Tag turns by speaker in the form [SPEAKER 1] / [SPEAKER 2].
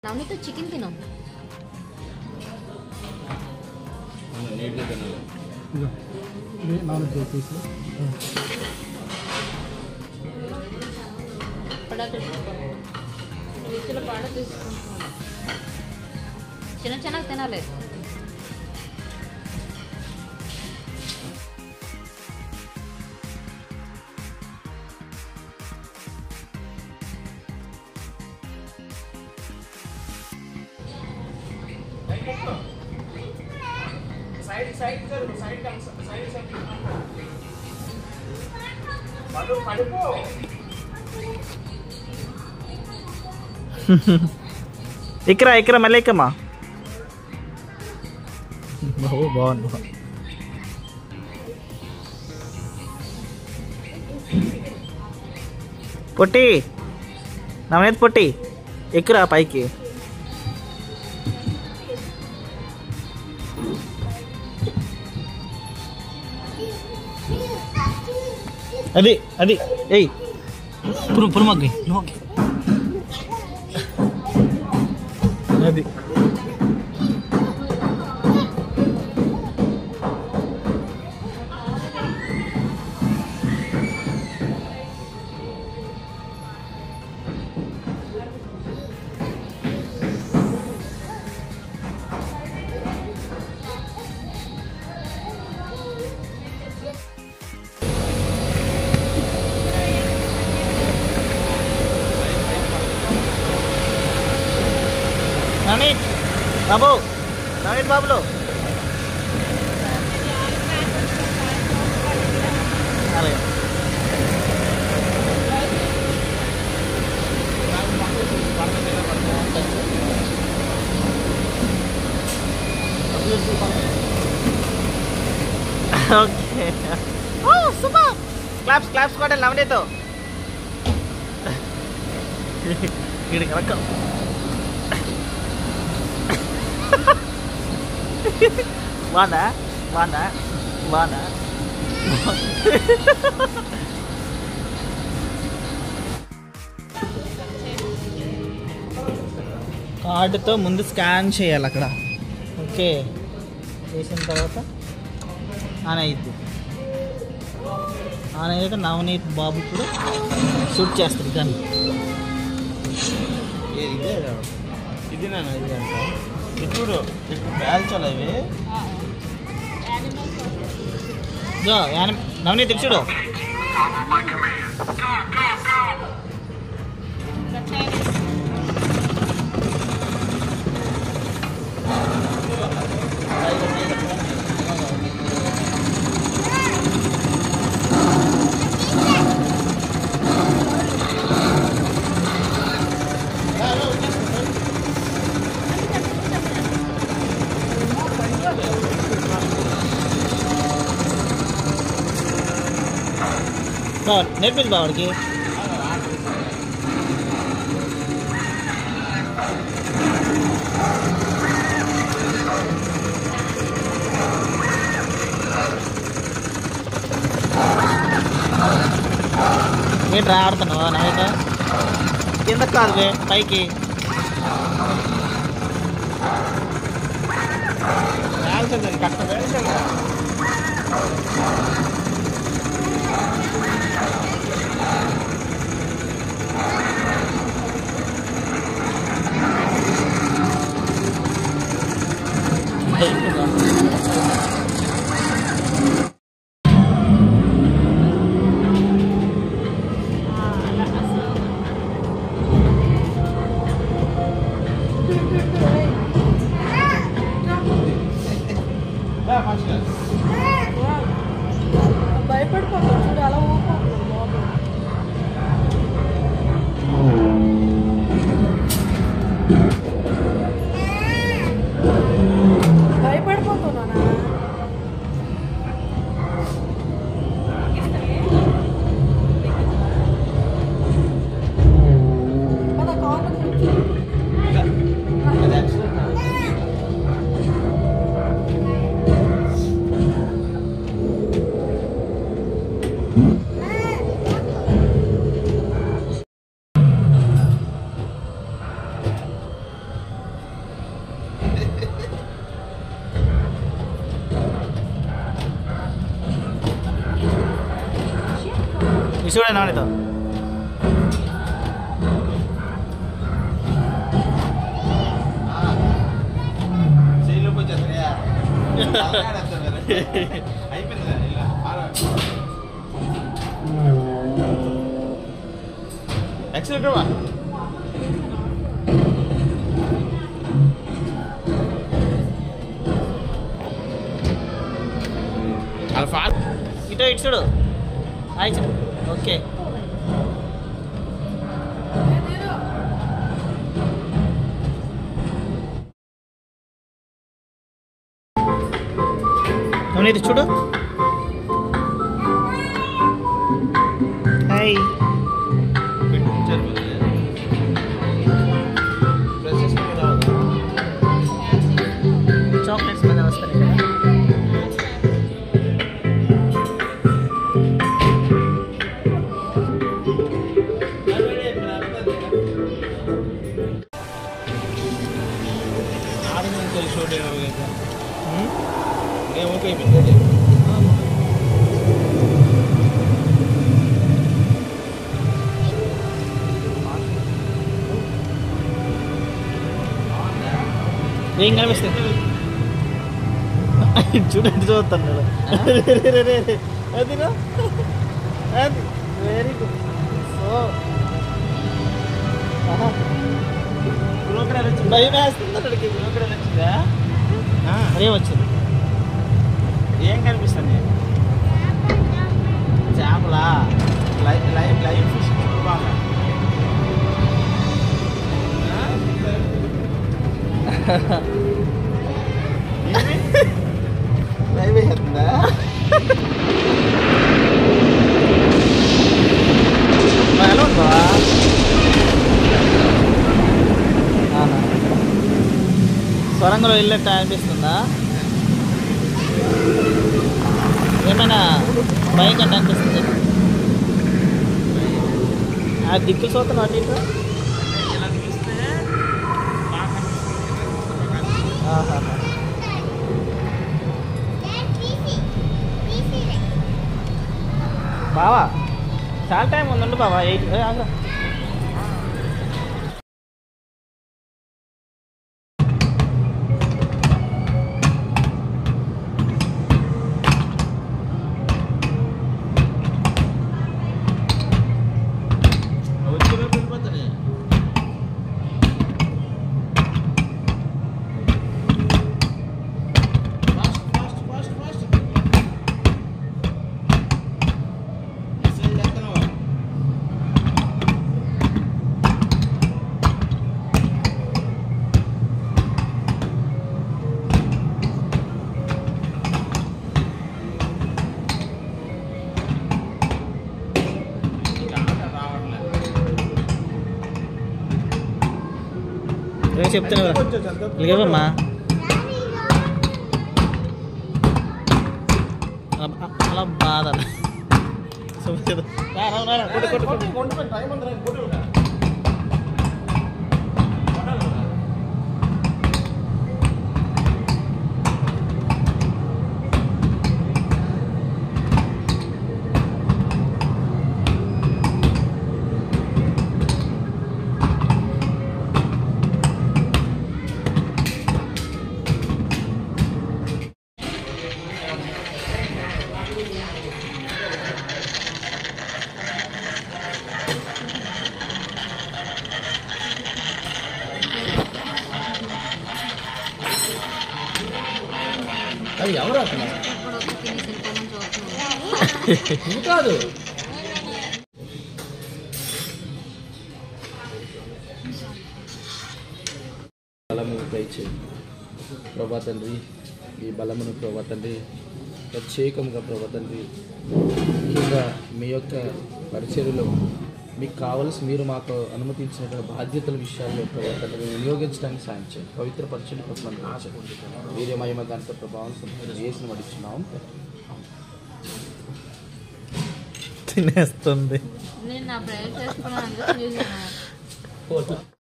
[SPEAKER 1] నవనీతో chicken తిను. చిన్న చిన్నగా తినాలి.
[SPEAKER 2] ఇక్కరా ఇక్కరా మళ్ళీ ఎక్కమ్మా. బాగుంది. పొట్టి నవనీత్ పొట్టి ఎక్కురా పైకి. అది అది ఏయ్ పురుమగ్గి అది నవనీత్ బాబు, నవనీత్ బాబులు అలాగే. Okay super. క్లాప్స్ క్లాప్స్ కొట్టాలి నవనీతో. వీడికి రకం బాగుందా బాగుందా బాగుందా. కార్డుతో ముందు స్కాన్ చేయాలి అక్కడ. ఓకే చేసిన తర్వాత ఆన్ అయ్యిద్ది. ఆన్ అయ్యాక నవనీత్ బాబు ఇప్పుడు షూట్ చేస్తారు దాన్ని.
[SPEAKER 3] ఇది నా ఇది అంట ఇప్పుడు పేల్చాలి అవి.
[SPEAKER 2] నవనీత్ చూడు. నేర్పింది బావాడికి. ఏంట్రా ఆడుతున్నావా నవీత? కింద కాదు పైకి.
[SPEAKER 3] కష్టం
[SPEAKER 1] భయపడిపోతాడు చూడు, అలా ఊరుకుంటాడు.
[SPEAKER 2] చూడే నానితో
[SPEAKER 3] యాక్సిడెంట్
[SPEAKER 2] ఇటు ఇటు చూడు ఓకే ఇది చూడు హాయ్ చాక్లెట్స్ మీద వస్తాయి కదా ఏం కనిపిస్తుంది చూడండి చూస్తాను అది అది వెరీ గుడ్ సో భయం వేస్తుంది అక్కడికి
[SPEAKER 3] వచ్చిందా
[SPEAKER 2] అదే వచ్చింది
[SPEAKER 3] ఏం కనిపిస్తుంది చేపలా లైవ్ ఫిష్ బాగా లైవ్ వేస్తుందా
[SPEAKER 2] ఎలా ఉందా సొరంగంలో వెళ్ళినట్టు అనిపిస్తుందా ఏమైనా భయం కంటే అనిపిస్తుంది ఆ దిక్కు చూస్తాను అటు ఇటు
[SPEAKER 3] ఇలా తీస్తే బాగా
[SPEAKER 2] బావా చాలా టైం ఉందండి బావా 8 ఆగా ఏం చెప్తున్నా లేవమ్మా అలా బాధ
[SPEAKER 3] అది ఎవరు అతను కాదు బలము దయచేయి ప్రభా తండ్రి ఈ బలమును ప్రభా తండ్రి ప్రత్యేకంగా ప్రభా తండ్రి ముఖ్యంగా మీ యొక్క పరిచర్యలో మీకు కావాల్సి మీరు మాకు అనుమతించిన బాధ్యతల విషయాల్లో ప్రభా తండ్రి మేము వినియోగించడానికి సాయం చేయండి పవిత్ర పరిచయం కోసం వీరే మహిమ గంట ప్రభావం వేసిన పడిస్తున్నాం
[SPEAKER 2] తినేస్తుంది
[SPEAKER 1] నేను నా ప్రయత్నం చేసుకున్నాను